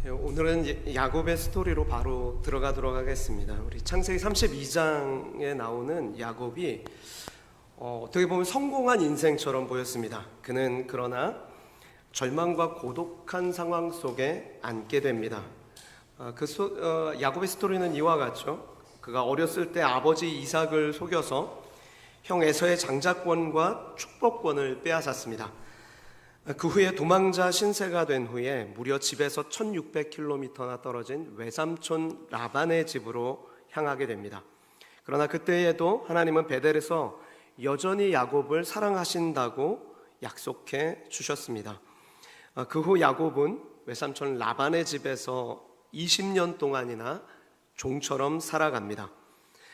오늘은 야곱의 스토리로 바로 들어가도록 하겠습니다. 우리 창세기 32장에 나오는 야곱이 어떻게 보면 성공한 인생처럼 보였습니다. 그는 그러나 절망과 고독한 상황 속에 앉게 됩니다. 야곱의 스토리는 이와 같죠. 그가 어렸을 때 아버지 이삭을 속여서 형 에서의 장자권과 축복권을 빼앗았습니다. 그 후에 도망자 신세가 된 후에 무려 집에서 1600km나 떨어진 외삼촌 라반의 집으로 향하게 됩니다. 그러나 그때에도 하나님은 베델에서 여전히 야곱을 사랑하신다고 약속해 주셨습니다. 그 후 야곱은 외삼촌 라반의 집에서 20년 동안이나 종처럼 살아갑니다.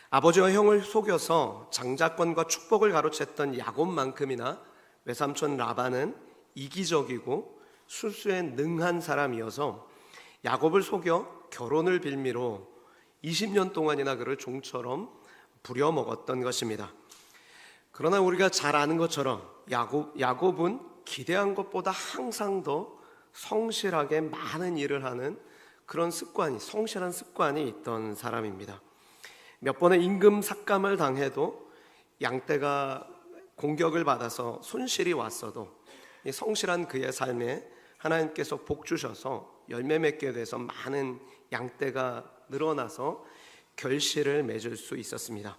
아버지와 형을 속여서 장자권과 축복을 가로챘던 야곱만큼이나 외삼촌 라반은 이기적이고 술수에 능한 사람이어서 야곱을 속여 결혼을 빌미로 20년 동안이나 그를 종처럼 부려먹었던 것입니다. 그러나 우리가 잘 아는 것처럼 야곱은 기대한 것보다 항상 더 성실하게 많은 일을 하는 그런 성실한 습관이 있던 사람입니다. 몇 번의 임금 삭감을 당해도 양떼가 공격을 받아서 손실이 왔어도 이 성실한 그의 삶에 하나님께서 복 주셔서 열매 맺게 돼서 많은 양떼가 늘어나서 결실을 맺을 수 있었습니다.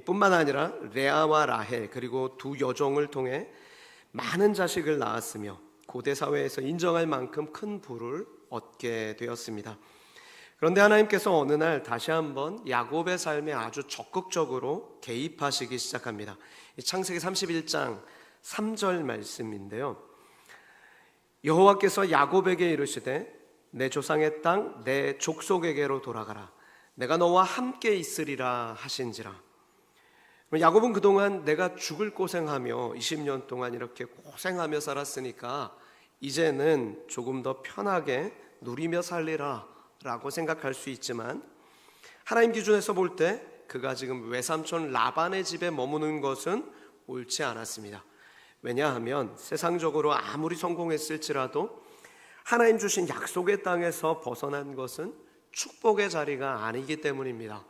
뿐만 아니라 레아와 라헬 그리고 두 여종을 통해 많은 자식을 낳았으며 고대 사회에서 인정할 만큼 큰 부를 얻게 되었습니다. 그런데 하나님께서 어느 날 다시 한번 야곱의 삶에 아주 적극적으로 개입하시기 시작합니다. 창세기 31장 3절 말씀인데요. 여호와께서 야곱에게 이르시되 내 조상의 땅 내 족속에게로 돌아가라. 내가 너와 함께 있으리라 하신지라. 야곱은 그동안 내가 죽을 고생하며 20년 동안 이렇게 고생하며 살았으니까 이제는 조금 더 편하게 누리며 살리라 라고 생각할 수 있지만 하나님 기준에서 볼 때 그가 지금 외삼촌 라반의 집에 머무는 것은 옳지 않았습니다. 왜냐하면 세상적으로 아무리 성공했을지라도 하나님 주신 약속의 땅에서 벗어난 것은 축복의 자리가 아니기 때문입니다.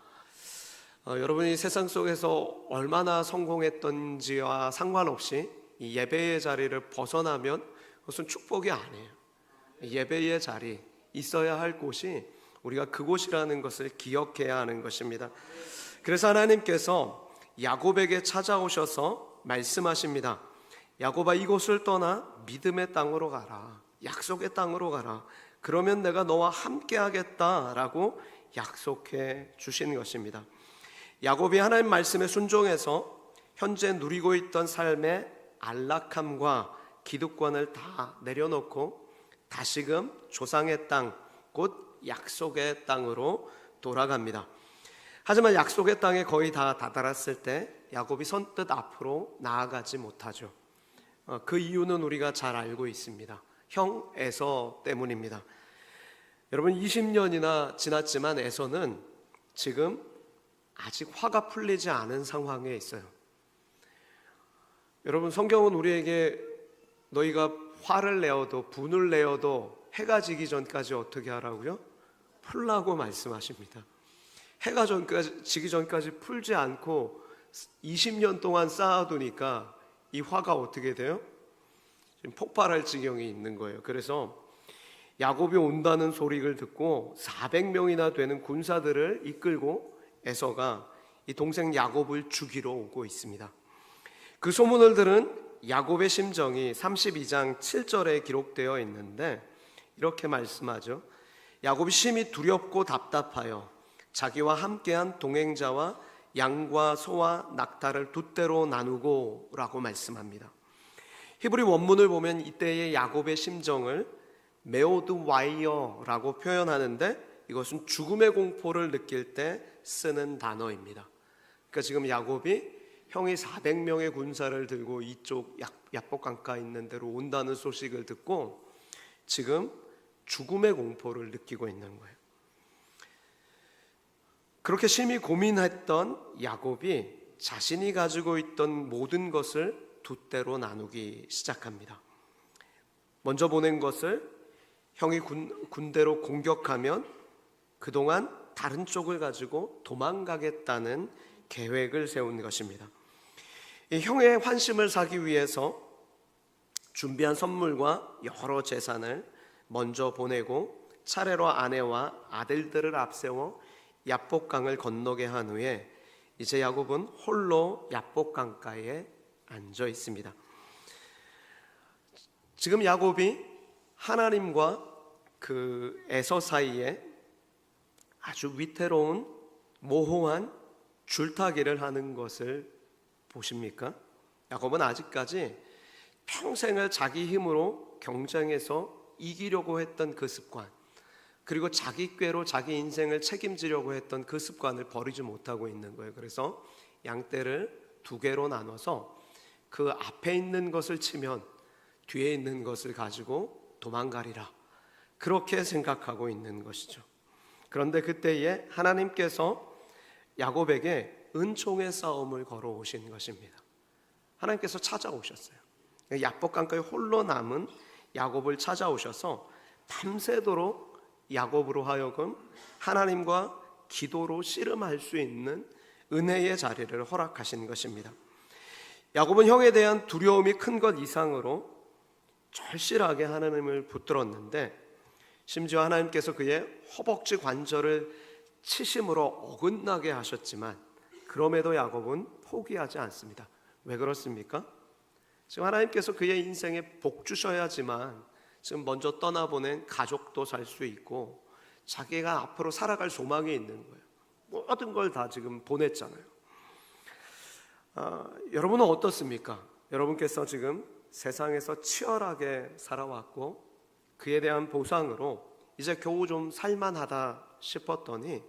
여러분이 세상 속에서 얼마나 성공했던지와 상관없이 이 예배의 자리를 벗어나면 그것은 축복이 아니에요. 예배의 자리, 있어야 할 곳이 우리가 그곳이라는 것을 기억해야 하는 것입니다. 그래서 하나님께서 야곱에게 찾아오셔서 말씀하십니다. 야곱아, 이곳을 떠나 믿음의 땅으로 가라. 약속의 땅으로 가라. 그러면 내가 너와 함께 하겠다라고 약속해 주신 것입니다. 야곱이 하나님 말씀에 순종해서 현재 누리고 있던 삶의 안락함과 기득권을 다 내려놓고 다시금 조상의 땅, 곧 약속의 땅으로 돌아갑니다. 하지만 약속의 땅에 거의 다 다다랐을 때 야곱이 선뜻 앞으로 나아가지 못하죠. 그 이유는 우리가 잘 알고 있습니다. 형 에서 때문입니다. 여러분 20년이나 지났지만 에서는 지금 아직 화가 풀리지 않은 상황에 있어요. 여러분 성경은 우리에게 너희가 화를 내어도 분을 내어도 해가 지기 전까지 어떻게 하라고요? 풀라고 말씀하십니다. 해가 지기 전까지 풀지 않고 20년 동안 쌓아두니까 이 화가 어떻게 돼요? 지금 폭발할 지경이 있는 거예요. 그래서 야곱이 온다는 소리를 듣고 400명이나 되는 군사들을 이끌고 에서가 이 동생 야곱을 죽이러 오고 있습니다. 그 소문을 들은 야곱의 심정이 32장 7절에 기록되어 있는데 이렇게 말씀하죠. 야곱이 심히 두렵고 답답하여 자기와 함께한 동행자와 양과 소와 낙타를 두 떼로 나누고 라고 말씀합니다. 히브리 원문을 보면 이때의 야곱의 심정을 메오드 와이어라고 표현하는데 이것은 죽음의 공포를 느낄 때 쓰는 단어입니다. 그러니까 지금 야곱이 형이 400명의 군사를 들고 이쪽 야복 강가 있는 데로 온다는 소식을 듣고 지금 죽음의 공포를 느끼고 있는 거예요. 그렇게 심히 고민했던 야곱이 자신이 가지고 있던 모든 것을 두 떼로 나누기 시작합니다. 먼저 보낸 것을 형이 군대로 공격하면 그동안 다른 쪽을 가지고 도망가겠다는 계획을 세운 것입니다. 이 형의 환심을 사기 위해서 준비한 선물과 여러 재산을 먼저 보내고 차례로 아내와 아들들을 앞세워 야복강을 건너게 한 후에 이제 야곱은 홀로 야복강가에 앉아 있습니다. 지금 야곱이 하나님과 그 에서 사이에 아주 위태로운 모호한 줄타기를 하는 것을 보십니까? 야곱은 아직까지 평생을 자기 힘으로 경쟁해서 이기려고 했던 그 습관, 그리고 자기 꾀로 자기 인생을 책임지려고 했던 그 습관을 버리지 못하고 있는 거예요. 그래서 양떼를 두 개로 나눠서 그 앞에 있는 것을 치면 뒤에 있는 것을 가지고 도망가리라, 그렇게 생각하고 있는 것이죠. 그런데 그때에 하나님께서 야곱에게 은총의 싸움을 걸어오신 것입니다. 하나님께서 찾아오셨어요. 야복강가에 홀로 남은 야곱을 찾아오셔서 밤새도록 야곱으로 하여금 하나님과 기도로 씨름할 수 있는 은혜의 자리를 허락하신 것입니다. 야곱은 형에 대한 두려움이 큰 것 이상으로 절실하게 하나님을 붙들었는데, 심지어 하나님께서 그의 허벅지 관절을 치심으로 어긋나게 하셨지만 그럼에도 야곱은 포기하지 않습니다. 왜 그렇습니까? 지금 하나님께서 그의 인생에 복 주셔야지만 지금 먼저 떠나보낸 가족도 살 수 있고 자기가 앞으로 살아갈 소망이 있는 거예요. 모든 걸 다 지금 보냈잖아요. 여러분은 어떻습니까? 여러분께서 지금 세상에서 치열하게 살아왔고 그에 대한 보상으로 이제 겨우 좀 살만하다 싶었더니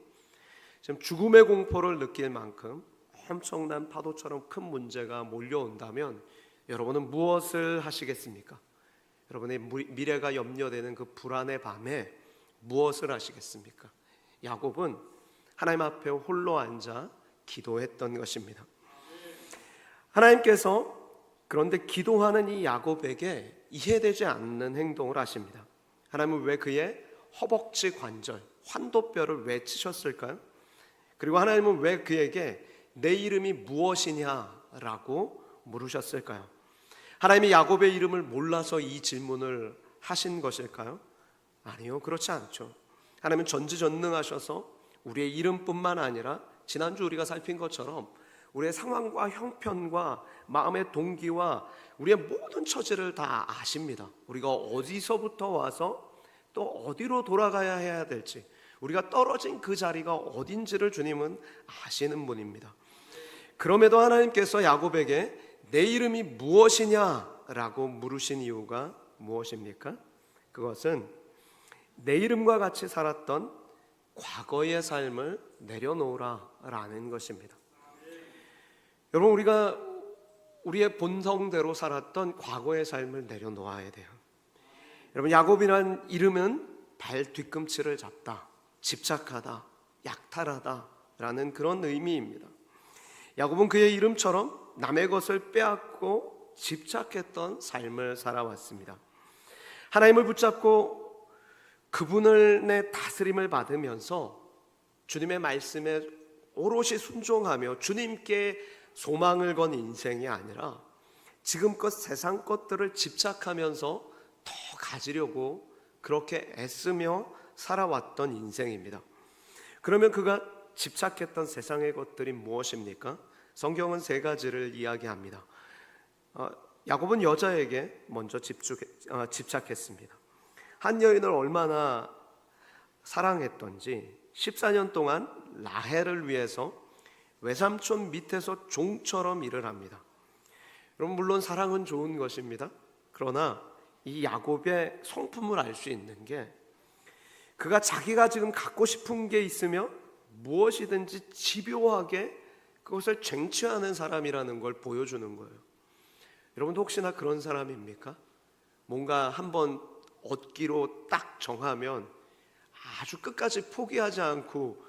지금 죽음의 공포를 느낄 만큼 엄청난 파도처럼 큰 문제가 몰려온다면 여러분은 무엇을 하시겠습니까? 여러분의 미래가 염려되는 그 불안의 밤에 무엇을 하시겠습니까? 야곱은 하나님 앞에 홀로 앉아 기도했던 것입니다. 하나님께서 그런데 기도하는 이 야곱에게 이해되지 않는 행동을 하십니다. 하나님은 왜 그의 허벅지 관절, 환도뼈를 왜 치셨을까요? 그리고 하나님은 왜 그에게 내 이름이 무엇이냐라고 물으셨을까요? 하나님이 야곱의 이름을 몰라서 이 질문을 하신 것일까요? 아니요, 그렇지 않죠. 하나님은 전지전능하셔서 우리의 이름뿐만 아니라 지난주 우리가 살핀 것처럼 우리의 상황과 형편과 마음의 동기와 우리의 모든 처지를 다 아십니다. 우리가 어디서부터 와서 또 어디로 돌아가야 해야 될지, 우리가 떨어진 그 자리가 어딘지를 주님은 아시는 분입니다. 그럼에도 하나님께서 야곱에게 내 이름이 무엇이냐라고 물으신 이유가 무엇입니까? 그것은 내 이름과 같이 살았던 과거의 삶을 내려놓으라라는 것입니다. 여러분, 우리가 우리의 본성대로 살았던 과거의 삶을 내려놓아야 돼요. 여러분, 야곱이란 이름은 발 뒤꿈치를 잡다, 집착하다, 약탈하다라는 그런 의미입니다. 야곱은 그의 이름처럼 남의 것을 빼앗고 집착했던 삶을 살아왔습니다. 하나님을 붙잡고 그분을 내 다스림을 받으면서 주님의 말씀에 오롯이 순종하며 주님께 소망을 건 인생이 아니라 지금껏 세상 것들을 집착하면서 더 가지려고 그렇게 애쓰며 살아왔던 인생입니다. 그러면 그가 집착했던 세상의 것들이 무엇입니까? 성경은 세 가지를 이야기합니다. 야곱은 여자에게 먼저 집착했습니다. 한 여인을 얼마나 사랑했던지 14년 동안 라헬을 위해서 외삼촌 밑에서 종처럼 일을 합니다. 여러분, 물론 사랑은 좋은 것입니다. 그러나 이 야곱의 성품을 알 수 있는 게 그가 자기가 지금 갖고 싶은 게 있으며 무엇이든지 집요하게 그것을 쟁취하는 사람이라는 걸 보여주는 거예요. 여러분도 혹시나 그런 사람입니까? 뭔가 한번 얻기로 딱 정하면 아주 끝까지 포기하지 않고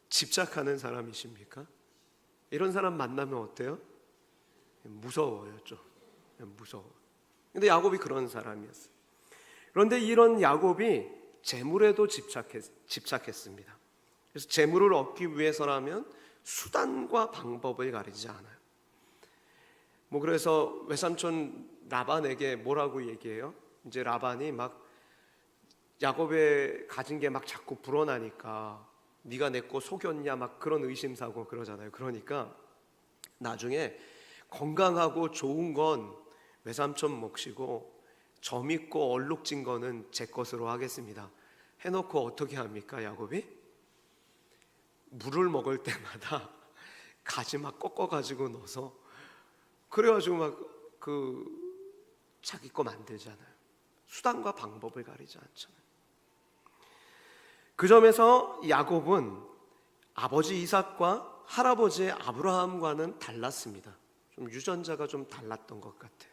집착하는 사람이십니까? 이런 사람 만나면 어때요? 무서워요, 좀. 무서워. 근데 야곱이 그런 사람이었어요. 그런데 이런 야곱이 재물에도 집착했습니다. 그래서 재물을 얻기 위해서라면 수단과 방법을 가리지 않아요. 그래서 외삼촌 라반에게 뭐라고 얘기해요? 이제 라반이 막 야곱의 가진 게 막 자꾸 불어나니까 네가 내 거 속였냐 막 그런 의심사고 그러잖아요. 그러니까 나중에 건강하고 좋은 건 외삼촌 몫이고 점 있고 얼룩진 거는 제 것으로 하겠습니다 해놓고 어떻게 합니까? 야곱이 물을 먹을 때마다 가지 막 꺾어가지고 넣어서 그래가지고 막 자기 거 만들잖아요. 수단과 방법을 가리지 않잖아요. 그 점에서 야곱은 아버지 이삭과 할아버지 아브라함과는 달랐습니다. 좀 유전자가 좀 달랐던 것 같아요.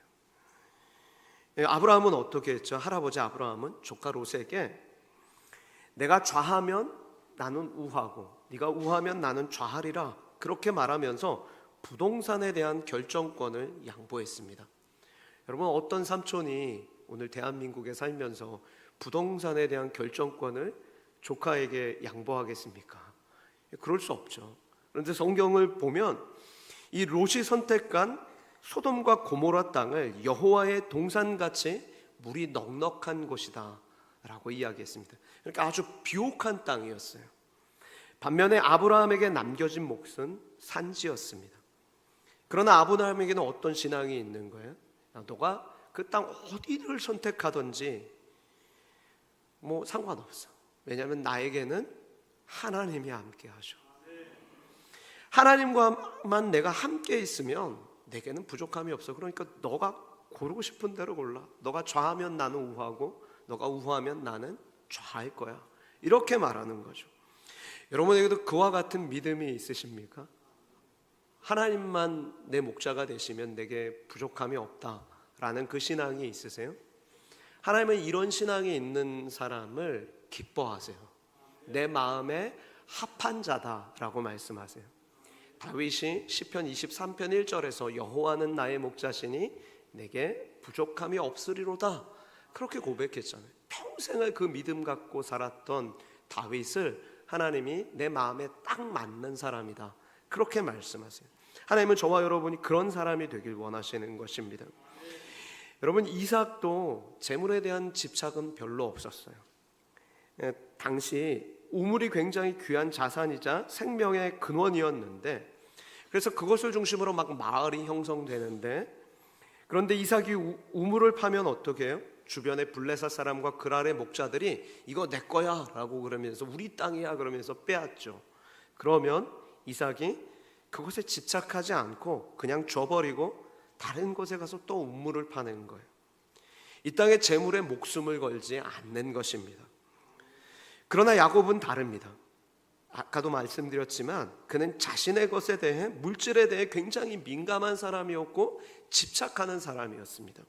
아브라함은 어떻게 했죠? 할아버지 아브라함은 조카 롯에게 내가 좌하면 나는 우하고 네가 우하면 나는 좌하리라 그렇게 말하면서 부동산에 대한 결정권을 양보했습니다. 여러분, 어떤 삼촌이 오늘 대한민국에 살면서 부동산에 대한 결정권을 조카에게 양보하겠습니까? 그럴 수 없죠. 그런데 성경을 보면 이 롯이 선택한 소돔과 고모라 땅을 여호와의 동산같이 물이 넉넉한 곳이다 라고 이야기했습니다. 그러니까 아주 비옥한 땅이었어요. 반면에 아브라함에게 남겨진 몫은 산지였습니다. 그러나 아브라함에게는 어떤 신앙이 있는 거예요? 너가 그 땅 어디를 선택하든지 상관없어. 왜냐하면 나에게는 하나님이 함께 하셔. 하나님과만 내가 함께 있으면 내게는 부족함이 없어. 그러니까 너가 고르고 싶은 대로 골라. 너가 좌하면 나는 우하고 너가 우하면 나는 좌할 거야. 이렇게 말하는 거죠. 여러분에게도 그와 같은 믿음이 있으십니까? 하나님만 내 목자가 되시면 내게 부족함이 없다라는 그 신앙이 있으세요? 하나님은 이런 신앙이 있는 사람을 기뻐하세요. 내 마음에 합한 자다라고 말씀하세요. 다윗이 시편 23편 1절에서 여호와는 나의 목자시니 내게 부족함이 없으리로다 그렇게 고백했잖아요. 평생을 그 믿음 갖고 살았던 다윗을 하나님이 내 마음에 딱 맞는 사람이다 그렇게 말씀하세요. 하나님은 저와 여러분이 그런 사람이 되길 원하시는 것입니다. 여러분, 이삭도 재물에 대한 집착은 별로 없었어요. 당시 우물이 굉장히 귀한 자산이자 생명의 근원이었는데, 그래서 그것을 중심으로 막 마을이 형성되는데, 그런데 이삭이 우물을 파면 어떻게 해요? 주변의 블레셋 사람과 그랄의 목자들이 이거 내 거야 라고 그러면서 우리 땅이야 그러면서 빼앗죠. 그러면 이삭이 그것에 집착하지 않고 그냥 줘버리고 다른 곳에 가서 또 우물을 파는 거예요. 이 땅의 재물에 목숨을 걸지 않는 것입니다. 그러나 야곱은 다릅니다. 아까도 말씀드렸지만 그는 자신의 것에 대해, 물질에 대해 굉장히 민감한 사람이었고 집착하는 사람이었습니다.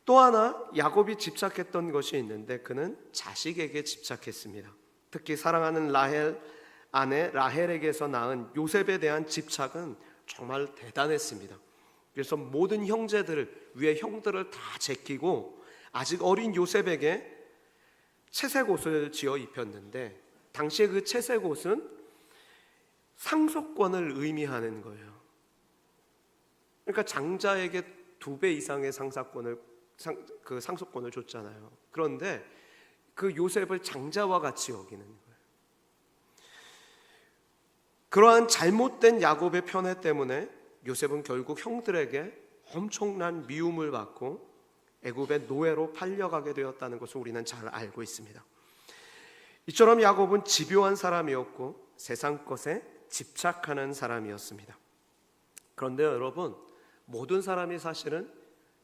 또 하나 야곱이 집착했던 것이 있는데 그는 자식에게 집착했습니다. 특히 사랑하는 라헬 아내 라헬에게서 낳은 요셉에 대한 집착은 정말 대단했습니다. 그래서 모든 형제들 위에 형들을 다 제끼고 아직 어린 요셉에게 채색 옷을 지어 입혔는데, 당시에 그 채색 옷은 상속권을 의미하는 거예요. 그러니까 장자에게 2배 이상의 상속권을 줬잖아요. 그런데 그 요셉을 장자와 같이 여기는 거예요. 그러한 잘못된 야곱의 편애 때문에 요셉은 결국 형들에게 엄청난 미움을 받고 애굽의 노예로 팔려가게 되었다는 것을 우리는 잘 알고 있습니다. 이처럼 야곱은 집요한 사람이었고 세상 것에 집착하는 사람이었습니다. 그런데 여러분, 모든 사람이 사실은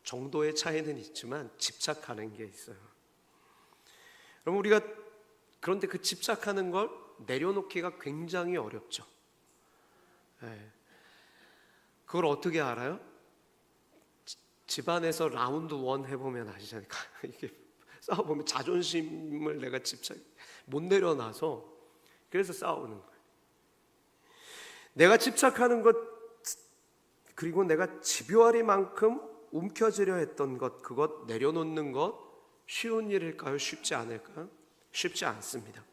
정도의 차이는 있지만 집착하는 게 있어요. 그럼 우리가 그런데 그 집착하는 걸 내려놓기가 굉장히 어렵죠. 그걸 어떻게 알아요? 집안에서 라운드 1 해보면 아시잖아요. 이게 싸워보면 자존심을 내가 못 내려놔서 그래서 싸우는 거예요. 내가 집착하는 것, 그리고 내가 집요하리만큼 움켜쥐려 했던 것, 그것 내려놓는 것, 쉬운 일일까요? 쉽지 않을까요? 쉽지 않습니다.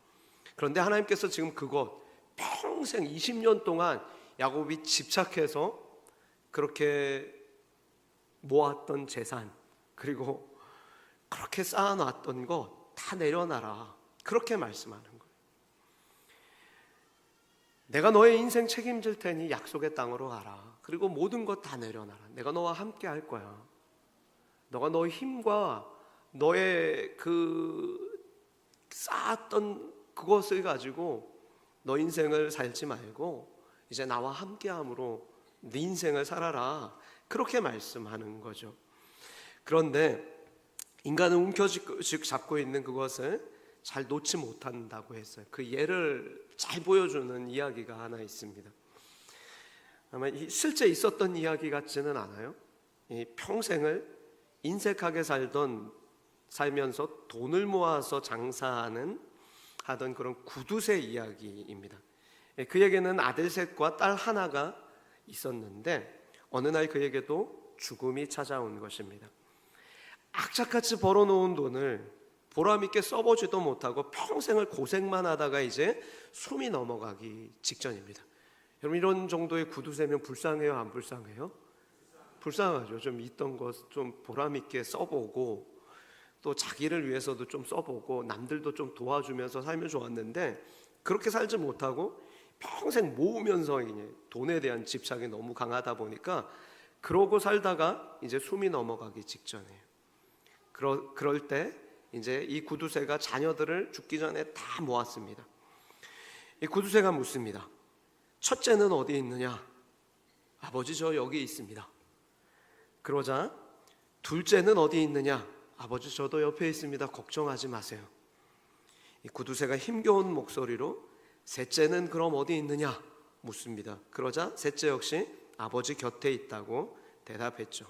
그런데 하나님께서 지금 그것 평생 20년 동안 야곱이 집착해서 그렇게 모았던 재산, 그리고 그렇게 쌓아놨던 것 다 내려놔라, 그렇게 말씀하는 거예요. 내가 너의 인생 책임질 테니 약속의 땅으로 가라. 그리고 모든 것 다 내려놔라. 내가 너와 함께 할 거야. 너가 너의 힘과 너의 그 쌓았던 그것을 가지고 너 인생을 살지 말고 이제 나와 함께함으로 네 인생을 살아라, 그렇게 말씀하는 거죠. 그런데 인간은 움켜잡고 있는 그것을 잘 놓지 못한다고 했어요. 그 예를 잘 보여주는 이야기가 하나 있습니다. 아마 실제 있었던 이야기 같지는 않아요. 평생을 인색하게 살면서 돈을 모아서 하던 그런 구두쇠 이야기입니다. 그에게는 아들 셋과 딸 하나가 있었는데 어느 날 그에게도 죽음이 찾아온 것입니다. 악착같이 벌어놓은 돈을 보람있게 써보지도 못하고 평생을 고생만 하다가 이제 숨이 넘어가기 직전입니다. 여러분, 이런 정도의 구두쇠면 불쌍해요, 안 불쌍해요? 불쌍하죠. 좀 있던 것 좀 보람있게 써보고 또 자기를 위해서도 좀 써보고 남들도 좀 도와주면서 살면 좋았는데 그렇게 살지 못하고 평생 모으면서 돈에 대한 집착이 너무 강하다 보니까 그러고 살다가 이제 숨이 넘어가기 직전이에요. 그럴 때 이제 이 구두쇠가 자녀들을 죽기 전에 다 모았습니다. 이 구두쇠가 묻습니다. 첫째는 어디 있느냐? 아버지, 저 여기 있습니다. 그러자 둘째는 어디 있느냐? 아버지, 저도 옆에 있습니다. 걱정하지 마세요. 이 구두쇠가 힘겨운 목소리로 셋째는 그럼 어디 있느냐? 묻습니다. 그러자 셋째 역시 아버지 곁에 있다고 대답했죠.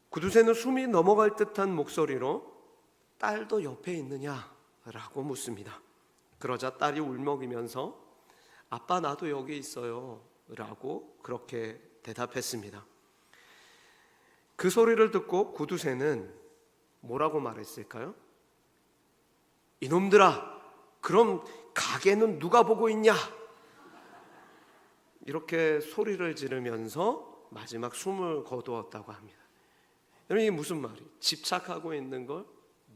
구두쇠는 숨이 넘어갈 듯한 목소리로 딸도 옆에 있느냐? 라고 묻습니다. 그러자 딸이 울먹이면서 아빠, 나도 여기 있어요 라고 그렇게 대답했습니다. 그 소리를 듣고 구두쇠는 뭐라고 말했을까요? 이놈들아, 그럼 가게는 누가 보고 있냐? 이렇게 소리를 지르면서 마지막 숨을 거두었다고 합니다. 여러분, 이게 무슨 말이에요? 집착하고 있는 걸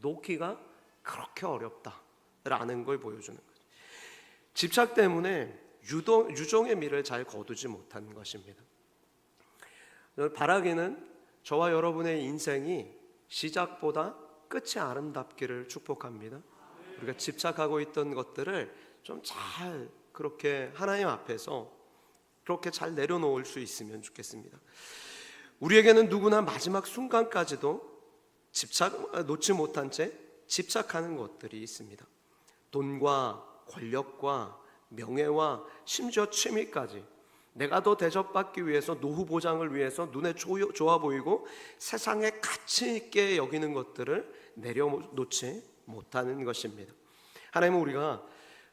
놓기가 그렇게 어렵다라는 걸 보여주는 거죠. 집착 때문에 유종의 미를 잘 거두지 못한 것입니다. 바라기는 저와 여러분의 인생이 시작보다 끝이 아름답기를 축복합니다. 우리가 집착하고 있던 것들을 좀 잘 그렇게 하나님 앞에서 그렇게 잘 내려놓을 수 있으면 좋겠습니다. 우리에게는 누구나 마지막 순간까지도 놓지 못한 채 집착하는 것들이 있습니다. 돈과 권력과 명예와 심지어 취미까지 내가 더 대접받기 위해서, 노후 보장을 위해서 눈에 좋아 보이고 세상에 가치 있게 여기는 것들을 내려놓지 못하는 것입니다. 하나님은 우리가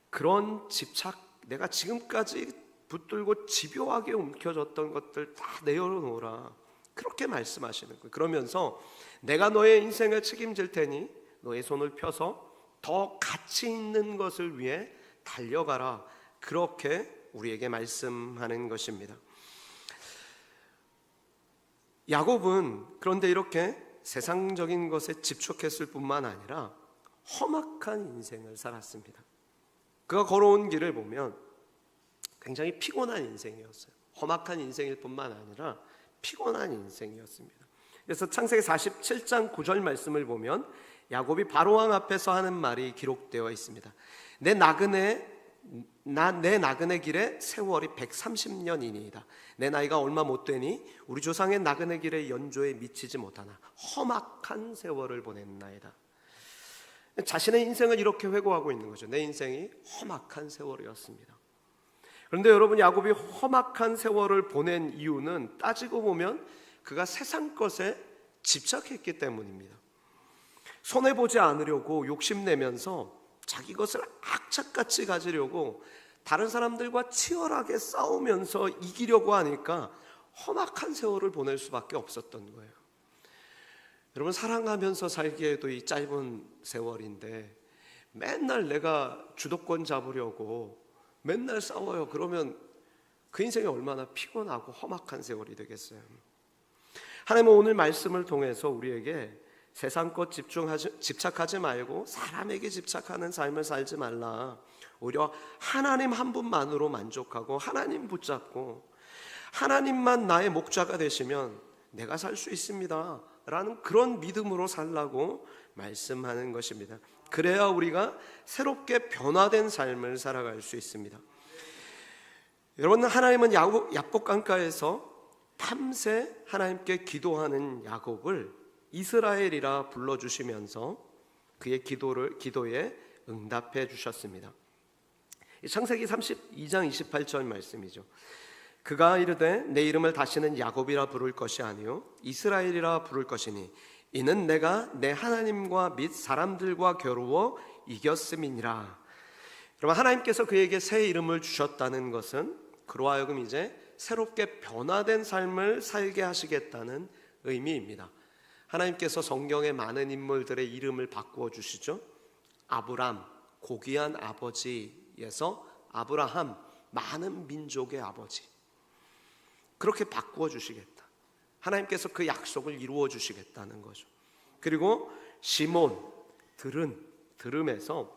그런 집착, 내가 지금까지 붙들고 집요하게 움켜졌던 것들 다 내려놓으라, 그렇게 말씀하시는 거예요. 그러면서 내가 너의 인생을 책임질 테니 너의 손을 펴서 더 가치 있는 것을 위해 달려가라, 그렇게 우리에게 말씀하는 것입니다. 야곱은 그런데 이렇게 세상적인 것에 집착했을 뿐만 아니라 험악한 인생을 살았습니다. 그가 걸어온 길을 보면 굉장히 피곤한 인생이었어요. 험악한 인생일 뿐만 아니라 피곤한 인생이었습니다. 그래서 창세기 47장 9절 말씀을 보면 야곱이 바로왕 앞에서 하는 말이 기록되어 있습니다. 내 나그네 길의 세월이 130년이니이다. 내 나이가 얼마 못 되니 우리 조상의 나그네 길의 연조에 미치지 못하나 험악한 세월을 보냈나이다. 자신의 인생을 이렇게 회고하고 있는 거죠. 내 인생이 험악한 세월이었습니다. 그런데 여러분, 야곱이 험악한 세월을 보낸 이유는 따지고 보면 그가 세상 것에 집착했기 때문입니다. 손해보지 않으려고 욕심내면서 자기 것을 악착같이 가지려고 다른 사람들과 치열하게 싸우면서 이기려고 하니까 험악한 세월을 보낼 수밖에 없었던 거예요. 여러분, 사랑하면서 살기에도 이 짧은 세월인데 맨날 내가 주도권 잡으려고 맨날 싸워요. 그러면 그 인생이 얼마나 피곤하고 험악한 세월이 되겠어요. 하나님은 오늘 말씀을 통해서 우리에게 세상 것 집착하지 말고 사람에게 집착하는 삶을 살지 말라. 오히려 하나님 한 분만으로 만족하고 하나님 붙잡고 하나님만 나의 목자가 되시면 내가 살 수 있습니다 라는 그런 믿음으로 살라고 말씀하는 것입니다. 그래야 우리가 새롭게 변화된 삶을 살아갈 수 있습니다. 여러분, 하나님은 야복 강가에서 밤새 하나님께 기도하는 야곱을 이스라엘이라 불러주시면서 그의 기도에 응답해 주셨습니다. 창세기 32장 28절 말씀이죠. 그가 이르되 내 이름을 다시는 야곱이라 부를 것이 아니요 이스라엘이라 부를 것이니 이는 내가 내 하나님과 및 사람들과 겨루어 이겼음이니라. 그러면 하나님께서 그에게 새 이름을 주셨다는 것은 그로 하여금 이제 새롭게 변화된 삶을 살게 하시겠다는 의미입니다. 하나님께서 성경의 많은 인물들의 이름을 바꾸어 주시죠. 아브람, 고귀한 아버지에서 아브라함, 많은 민족의 아버지. 그렇게 바꾸어 주시겠다. 하나님께서 그 약속을 이루어 주시겠다는 거죠. 그리고 시몬, 들음에서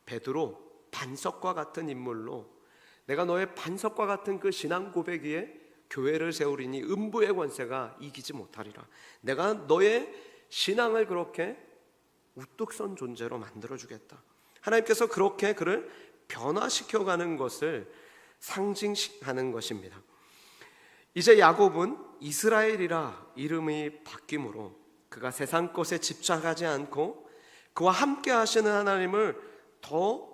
베드로, 반석과 같은 인물로 내가 너의 반석과 같은 그 신앙 고백 위에 교회를 세우리니 음부의 권세가 이기지 못하리라. 내가 너의 신앙을 그렇게 우뚝 선 존재로 만들어주겠다. 하나님께서 그렇게 그를 변화시켜가는 것을 상징하는 것입니다. 이제 야곱은 이스라엘이라 이름이 바뀌므로 그가 세상 것에 집착하지 않고 그와 함께 하시는 하나님을 더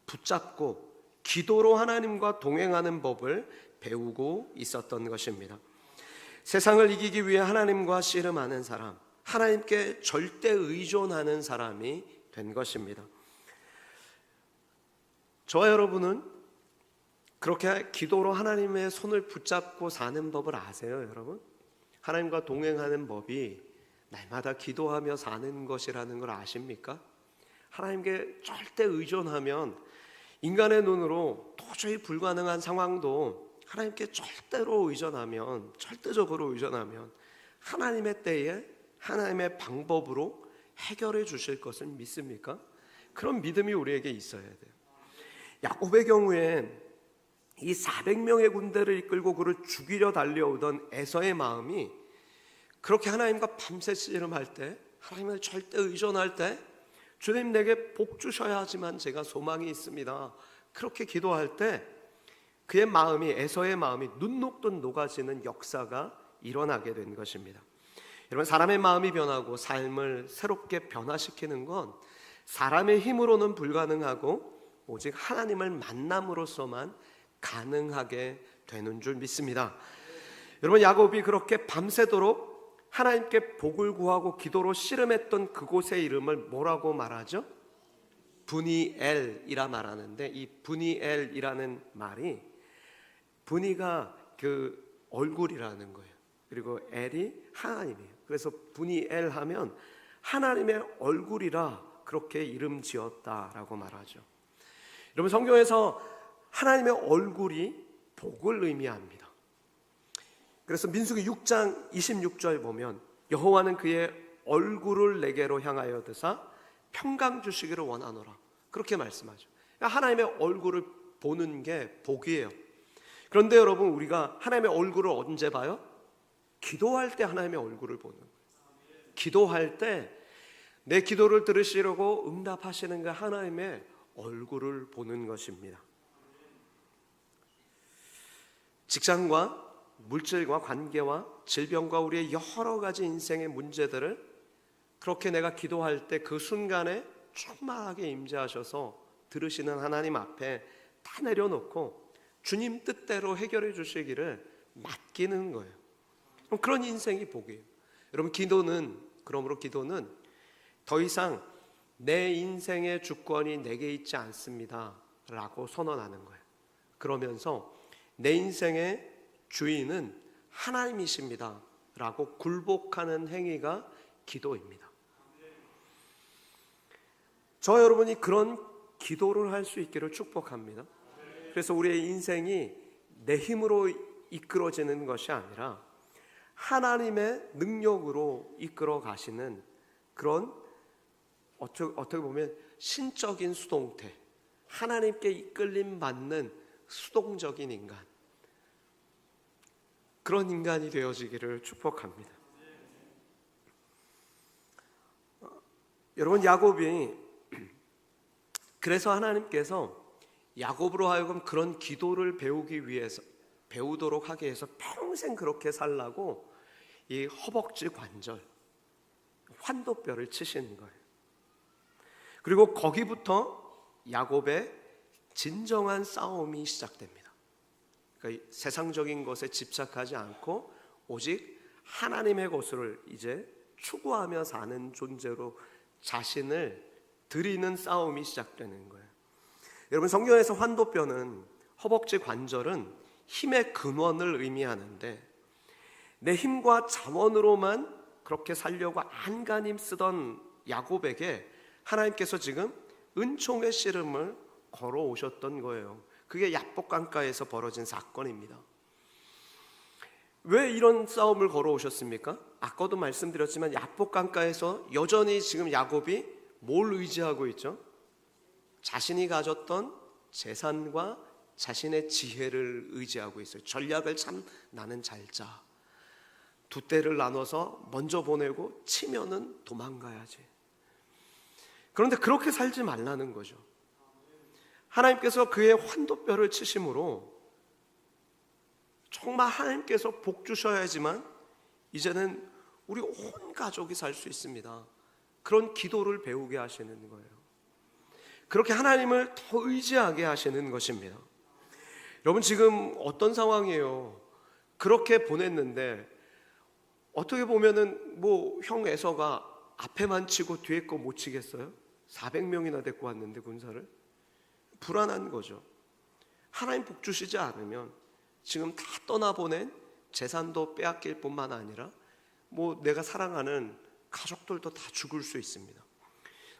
붙잡고 기도로 하나님과 동행하는 법을 배우고 있었던 것입니다. 세상을 이기기 위해 하나님과 씨름하는 사람, 하나님께 절대 의존하는 사람이 된 것입니다. 저와 여러분은 그렇게 기도로 하나님의 손을 붙잡고 사는 법을 아세요, 여러분? 하나님과 동행하는 법이 날마다 기도하며 사는 것이라는 걸 아십니까? 하나님께 절대 의존하면 인간의 눈으로 도저히 불가능한 상황도 하나님께 절대적으로 의존하면 하나님의 때에 하나님의 방법으로 해결해 주실 것을 믿습니까? 그런 믿음이 우리에게 있어야 돼요. 야곱의 경우에 이 400명의 군대를 이끌고 그를 죽이려 달려오던 에서의 마음이 그렇게 하나님과 밤새 씨름할 때, 하나님을 절대 의존할 때 주님 내게 복 주셔야 하지만 제가 소망이 있습니다, 그렇게 기도할 때 그의 마음이, 에서의 마음이 눈 녹듯 녹아지는 역사가 일어나게 된 것입니다. 여러분, 사람의 마음이 변하고 삶을 새롭게 변화시키는 건 사람의 힘으로는 불가능하고 오직 하나님을 만남으로써만 가능하게 되는 줄 믿습니다. 여러분, 야곱이 그렇게 밤새도록 하나님께 복을 구하고 기도로 씨름했던 그곳의 이름을 뭐라고 말하죠? 브니엘이라 말하는데, 이 브니엘이라는 말이, 브니가 그 얼굴이라는 거예요. 그리고 엘이 하나님이에요. 그래서 브니엘 하면 하나님의 얼굴이라 그렇게 이름 지었다라고 말하죠. 여러분, 성경에서 하나님의 얼굴이 복을 의미합니다. 그래서 민수기 6장 26절 보면 여호와는 그의 얼굴을 내게로 향하여 드사 평강 주시기를 원하노라, 그렇게 말씀하죠. 그러니까 하나님의 얼굴을 보는 게 복이에요. 그런데 여러분, 우리가 하나님의 얼굴을 언제 봐요? 기도할 때 하나님의 얼굴을 보는 거예요. 기도할 때 내 기도를 들으시려고 응답하시는 그 하나님의 얼굴을 보는 것입니다. 직장과 물질과 관계와 질병과 우리의 여러 가지 인생의 문제들을 그렇게 내가 기도할 때 그 순간에 충만하게 임재하셔서 들으시는 하나님 앞에 다 내려놓고 주님 뜻대로 해결해 주시기를 맡기는 거예요. 그런 인생이 복이에요. 여러분, 그러므로 기도는 더 이상 내 인생의 주권이 내게 있지 않습니다 라고 선언하는 거예요. 그러면서 내 인생의 주인은 하나님이십니다 라고 굴복하는 행위가 기도입니다. 저 여러분이 그런 기도를 할 수 있기를 축복합니다. 그래서 우리의 인생이 내 힘으로 이끌어지는 것이 아니라 하나님의 능력으로 이끌어 가시는 그런 어떻게 보면 신적인 수동태, 하나님께 이끌림 받는 수동적인 인간, 그런 인간이 되어지기를 축복합니다. 여러분, 야곱이 그래서 하나님께서 야곱으로 하여금 그런 기도를 배우도록 하기 위해서 평생 그렇게 살라고 이 허벅지 관절, 환도뼈를 치시는 거예요. 그리고 거기부터 야곱의 진정한 싸움이 시작됩니다. 그러니까 세상적인 것에 집착하지 않고 오직 하나님의 것을 이제 추구하며 사는 존재로 자신을 드리는 싸움이 시작되는 거예요. 여러분, 성경에서 환도뼈는, 허벅지 관절은 힘의 근원을 의미하는데, 내 힘과 자원으로만 그렇게 살려고 안간힘 쓰던 야곱에게 하나님께서 지금 은총의 씨름을 걸어오셨던 거예요. 그게 야복강가에서 벌어진 사건입니다. 왜 이런 싸움을 걸어오셨습니까? 아까도 말씀드렸지만 야복강가에서 여전히 지금 야곱이 뭘 의지하고 있죠? 자신이 가졌던 재산과 자신의 지혜를 의지하고 있어요. 전략을 참 나는 잘 짜. 두 떼를 나눠서 먼저 보내고 치면은 도망가야지. 그런데 그렇게 살지 말라는 거죠. 하나님께서 그의 환도뼈를 치심으로 정말 하나님께서 복 주셔야지만 이제는 우리 온 가족이 살 수 있습니다. 그런 기도를 배우게 하시는 거예요. 그렇게 하나님을 더 의지하게 하시는 것입니다. 여러분, 지금 어떤 상황이에요? 그렇게 보냈는데 어떻게 보면은 형 에서가 앞에만 치고 뒤에 거 못 치겠어요? 400명이나 데리고 왔는데 군사를. 불안한 거죠. 하나님 복 주시지 않으면 지금 다 떠나보낸 재산도 빼앗길 뿐만 아니라 내가 사랑하는 가족들도 다 죽을 수 있습니다.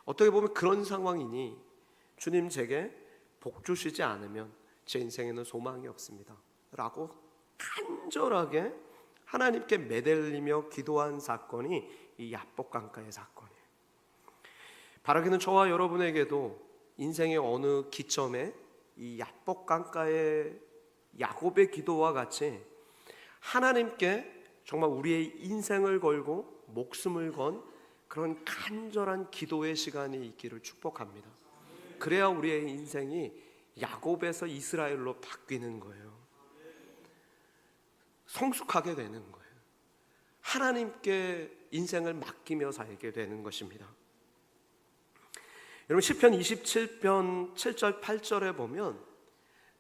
어떻게 보면 그런 상황이니 주님, 제게 복 주시지 않으면 제 인생에는 소망이 없습니다 라고 간절하게 하나님께 매달리며 기도한 사건이 이 야복강가의 사건이에요. 바라기는 저와 여러분에게도 인생의 어느 기점에 이 야복강가의 야곱의 기도와 같이 하나님께 정말 우리의 인생을 걸고 목숨을 건 그런 간절한 기도의 시간이 있기를 축복합니다. 그래야 우리의 인생이 야곱에서 이스라엘로 바뀌는 거예요. 성숙하게 되는 거예요. 하나님께 인생을 맡기며 살게 되는 것입니다. 여러분, 시편 27편 7절 8절에 보면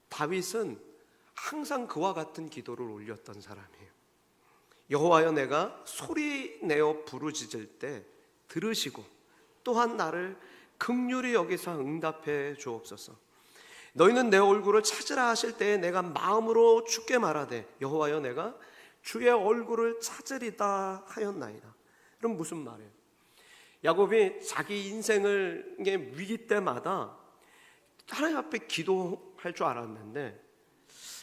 다윗은 항상 그와 같은 기도를 올렸던 사람이에요. 여호와여, 내가 소리내어 부르짖을 때 들으시고 또한 나를 긍휼히 여기사 응답해 주옵소서. 너희는 내 얼굴을 찾으라 하실 때에 내가 마음으로 주께 말하되 여호와여, 내가 주의 얼굴을 찾으리다 하였나이다. 그럼 무슨 말이에요? 야곱이 자기 인생의 위기 때마다 하나님 앞에 기도할 줄 알았는데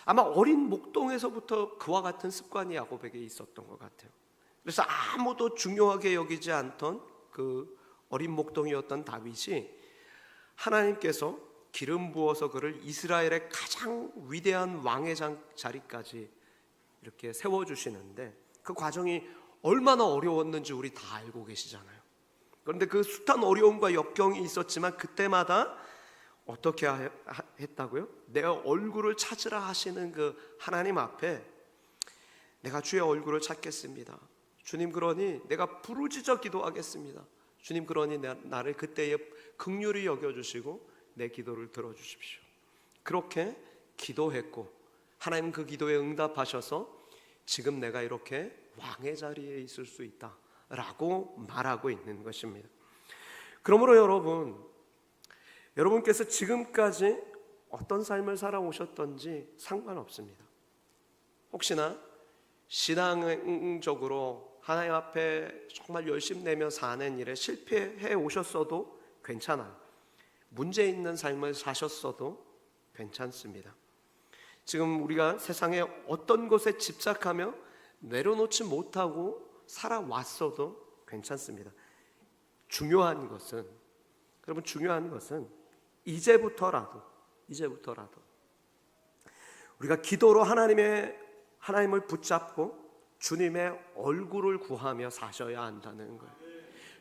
아마 어린 목동에서부터 그와 같은 습관이 야곱에게 있었던 것 같아요. 그래서 아무도 중요하게 여기지 않던 그 어린 목동이었던 다윗이 하나님께서 기름 부어서 그를 이스라엘의 가장 위대한 왕의 자리까지 이렇게 세워주시는데 그 과정이 얼마나 어려웠는지 우리 다 알고 계시잖아요. 그런데 그 숱한 어려움과 역경이 있었지만 그때마다 어떻게 했다고요? 내 얼굴을 찾으라 하시는 그 하나님 앞에 내가 주의 얼굴을 찾겠습니다. 주님, 그러니 내가 부르짖어 기도하겠습니다. 주님, 그러니 나를 그때에 긍휼히 여겨주시고 내 기도를 들어주십시오. 그렇게 기도했고 하나님 그 기도에 응답하셔서 지금 내가 이렇게 왕의 자리에 있을 수 있다라고 말하고 있는 것입니다. 그러므로 여러분께서 지금까지 어떤 삶을 살아오셨던지 상관없습니다. 혹시나 신앙적으로 하나님 앞에 정말 열심 내며 사는 일에 실패해 오셨어도 괜찮아요. 문제 있는 삶을 사셨어도 괜찮습니다. 지금 우리가 세상에 어떤 것에 집착하며 내려놓지 못하고 살아왔어도 괜찮습니다. 중요한 것은 이제부터라도 우리가 기도로 하나님을 붙잡고 주님의 얼굴을 구하며 사셔야 한다는 거예요.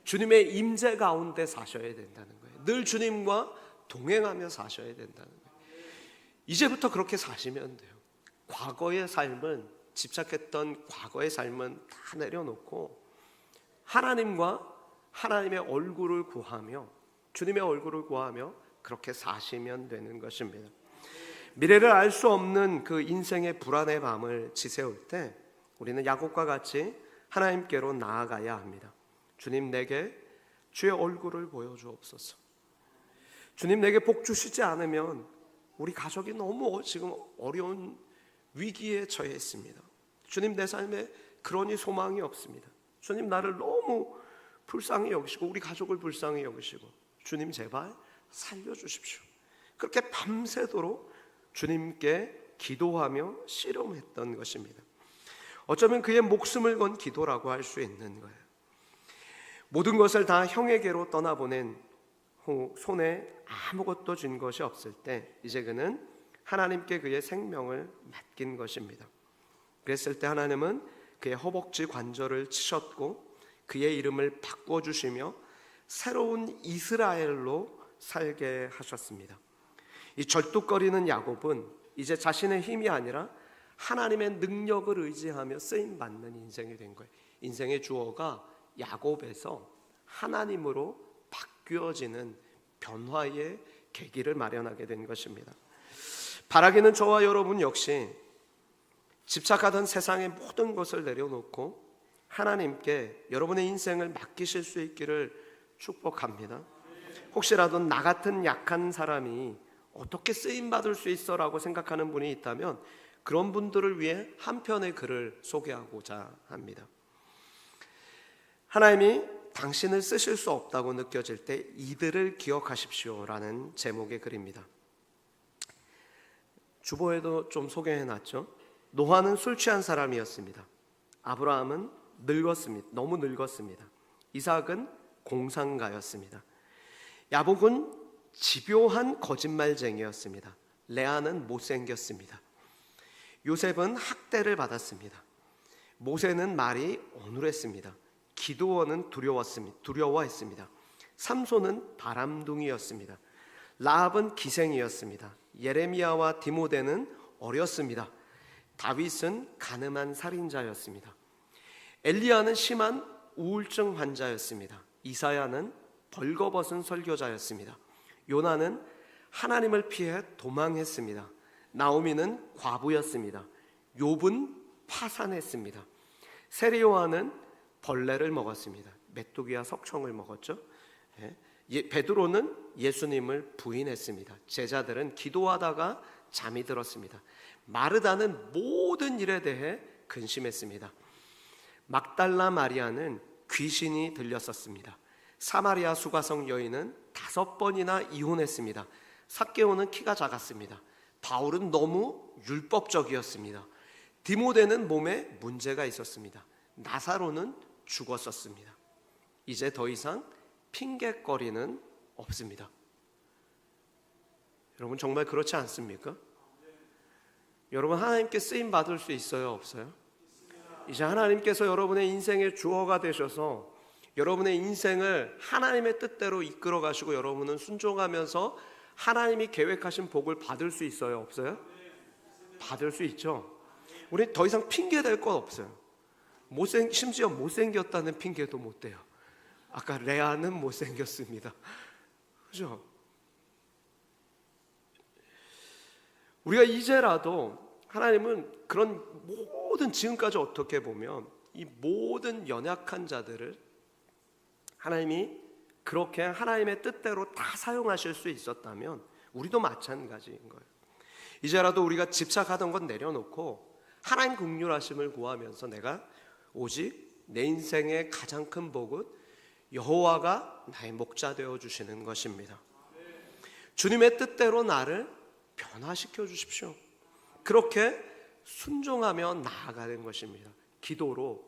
주님의 임재 가운데 사셔야 된다는 거예요. 늘 주님과 동행하며 사셔야 된다는 거예요. 이제부터 그렇게 사시면 돼요. 집착했던 과거의 삶은 다 내려놓고 하나님과 하나님의 얼굴을 구하며, 주님의 얼굴을 구하며 그렇게 사시면 되는 것입니다. 미래를 알 수 없는 그 인생의 불안의 밤을 지새울 때 우리는 야곱과 같이 하나님께로 나아가야 합니다. 주님, 내게 주의 얼굴을 보여주옵소서. 주님, 내게 복 주시지 않으면 우리 가족이 너무 지금 어려운 위기에 처해 있습니다. 주님, 내 삶에 그러니 소망이 없습니다. 주님, 나를 너무 불쌍히 여기시고 우리 가족을 불쌍히 여기시고 주님, 제발 살려주십시오. 그렇게 밤새도록 주님께 기도하며 씨름했던 것입니다. 어쩌면 그의 목숨을 건 기도라고 할 수 있는 거예요. 모든 것을 다 형에게로 떠나보낸 후 손에 아무것도 쥔 것이 없을 때 이제 그는 하나님께 그의 생명을 맡긴 것입니다. 그랬을 때 하나님은 그의 허벅지 관절을 치셨고 그의 이름을 바꿔주시며 새로운 이스라엘로 살게 하셨습니다. 이 절뚝거리는 야곱은 이제 자신의 힘이 아니라 하나님의 능력을 의지하며 쓰임받는 인생이 된 거예요. 인생의 주어가 야곱에서 하나님으로 바뀌어지는 변화의 계기를 마련하게 된 것입니다. 바라기는 저와 여러분 역시 집착하던 세상의 모든 것을 내려놓고 하나님께 여러분의 인생을 맡기실 수 있기를 축복합니다. 혹시라도 나 같은 약한 사람이 어떻게 쓰임받을 수 있어 라고 생각하는 분이 있다면 그런 분들을 위해 한 편의 글을 소개하고자 합니다. 하나님이 당신을 쓰실 수 없다고 느껴질 때 이들을 기억하십시오 라는 제목의 글입니다. 주보에도 좀 소개해놨죠. 노아는 술 취한 사람이었습니다. 아브라함은 너무 늙었습니다. 이삭은 공상가였습니다. 야곱은 집요한 거짓말쟁이였습니다. 레아는 못생겼습니다. 요셉은 학대를 받았습니다. 모세는 말이 어눌했습니다. 기드온은 두려워했습니다. 삼손은 바람둥이였습니다. 라합은 기생이었습니다. 예레미야와 디모데는 어렸습니다. 다윗은 가늠한 살인자였습니다. 엘리야는 심한 우울증 환자였습니다. 이사야는 벌거벗은 설교자였습니다. 요나는 하나님을 피해 도망했습니다. 나오미는 과부였습니다. 욥은 파산했습니다. 세리요한은 벌레를 먹었습니다. 메뚜기와 석청을 먹었죠. 베드로는 예수님을 부인했습니다. 제자들은 기도하다가 잠이 들었습니다. 마르다는 모든 일에 대해 근심했습니다. 막달라 마리아는 귀신이 들렸었습니다. 사마리아 수가성 여인은 5번이나 이혼했습니다. 삭개오는 키가 작았습니다. 바울은 너무 율법적이었습니다. 디모데는 몸에 문제가 있었습니다. 나사로는 죽었었습니다. 이제 더 이상 핑계거리는 없습니다. 여러분 정말 그렇지 않습니까? 여러분 하나님께 쓰임 받을 수 있어요, 없어요? 이제 하나님께서 여러분의 인생의 주어가 되셔서 여러분의 인생을 하나님의 뜻대로 이끌어 가시고 여러분은 순종하면서 하나님이 계획하신 복을 받을 수 있어요, 없어요? 받을 수 있죠. 우리 더 이상 핑계 댈 건 없어요. 심지어 못생겼다는 핑계도 못 대요. 아까 레아는 못생겼습니다. 그죠? 우리가 이제라도 하나님은 그런 모든 지금까지 어떻게 보면 이 모든 연약한 자들을 하나님이 그렇게 하나님의 뜻대로 다 사용하실 수 있었다면 우리도 마찬가지인 거예요. 이제라도 우리가 집착하던 건 내려놓고 하나님 긍휼하심을 구하면서 내가 오직 내 인생의 가장 큰 복은 여호와가 나의 목자 되어 주시는 것입니다. 주님의 뜻대로 나를 변화시켜 주십시오. 그렇게 순종하며 나아가는 것입니다. 기도로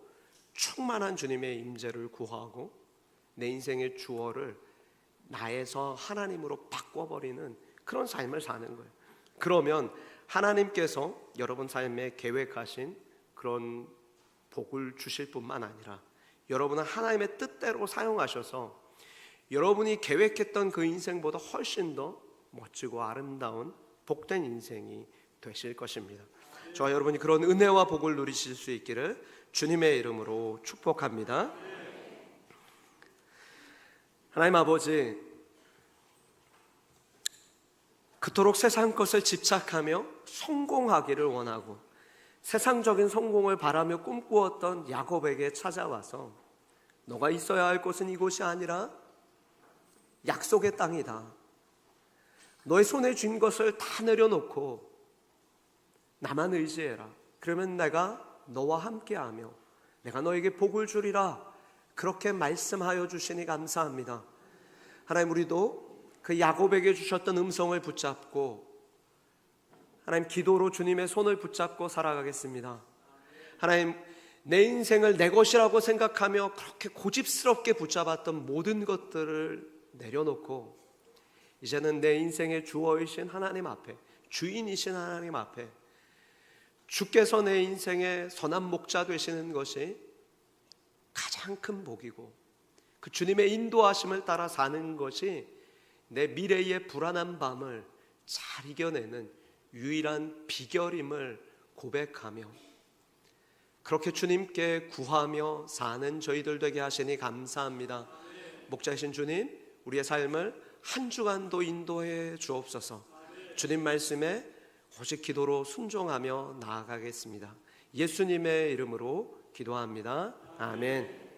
충만한 주님의 임재를 구하고 내 인생의 주어를 나에서 하나님으로 바꿔버리는 그런 삶을 사는 거예요. 그러면 하나님께서 여러분 삶에 계획하신 그런 복을 주실 뿐만 아니라 여러분은 하나님의 뜻대로 사용하셔서 여러분이 계획했던 그 인생보다 훨씬 더 멋지고 아름다운 복된 인생이 되실 것입니다. 저와 여러분이 그런 은혜와 복을 누리실 수 있기를 주님의 이름으로 축복합니다. 하나님 아버지, 그토록 세상 것을 집착하며 성공하기를 원하고 세상적인 성공을 바라며 꿈꾸었던 야곱에게 찾아와서 너가 있어야 할 곳은 이곳이 아니라 약속의 땅이다. 너의 손에 쥔 것을 다 내려놓고 나만 의지해라. 그러면 내가 너와 함께하며 내가 너에게 복을 주리라. 그렇게 말씀하여 주시니 감사합니다. 하나님, 우리도 그 야곱에게 주셨던 음성을 붙잡고 하나님 기도로 주님의 손을 붙잡고 살아가겠습니다. 하나님, 내 인생을 내 것이라고 생각하며 그렇게 고집스럽게 붙잡았던 모든 것들을 내려놓고 이제는 내 인생의 주어이신 하나님 앞에, 주인이신 하나님 앞에 주께서 내 인생의 선한 목자 되시는 것이 가장 큰 복이고 그 주님의 인도하심을 따라 사는 것이 내 미래의 불안한 밤을 잘 이겨내는 유일한 비결임을 고백하며 그렇게 주님께 구하며 사는 저희들 되게 하시니 감사합니다. 목자이신 주님, 우리의 삶을 한 주간도 인도해 주옵소서. 주님 말씀에 오직 기도로 순종하며 나아가겠습니다. 예수님의 이름으로 기도합니다. 아멘.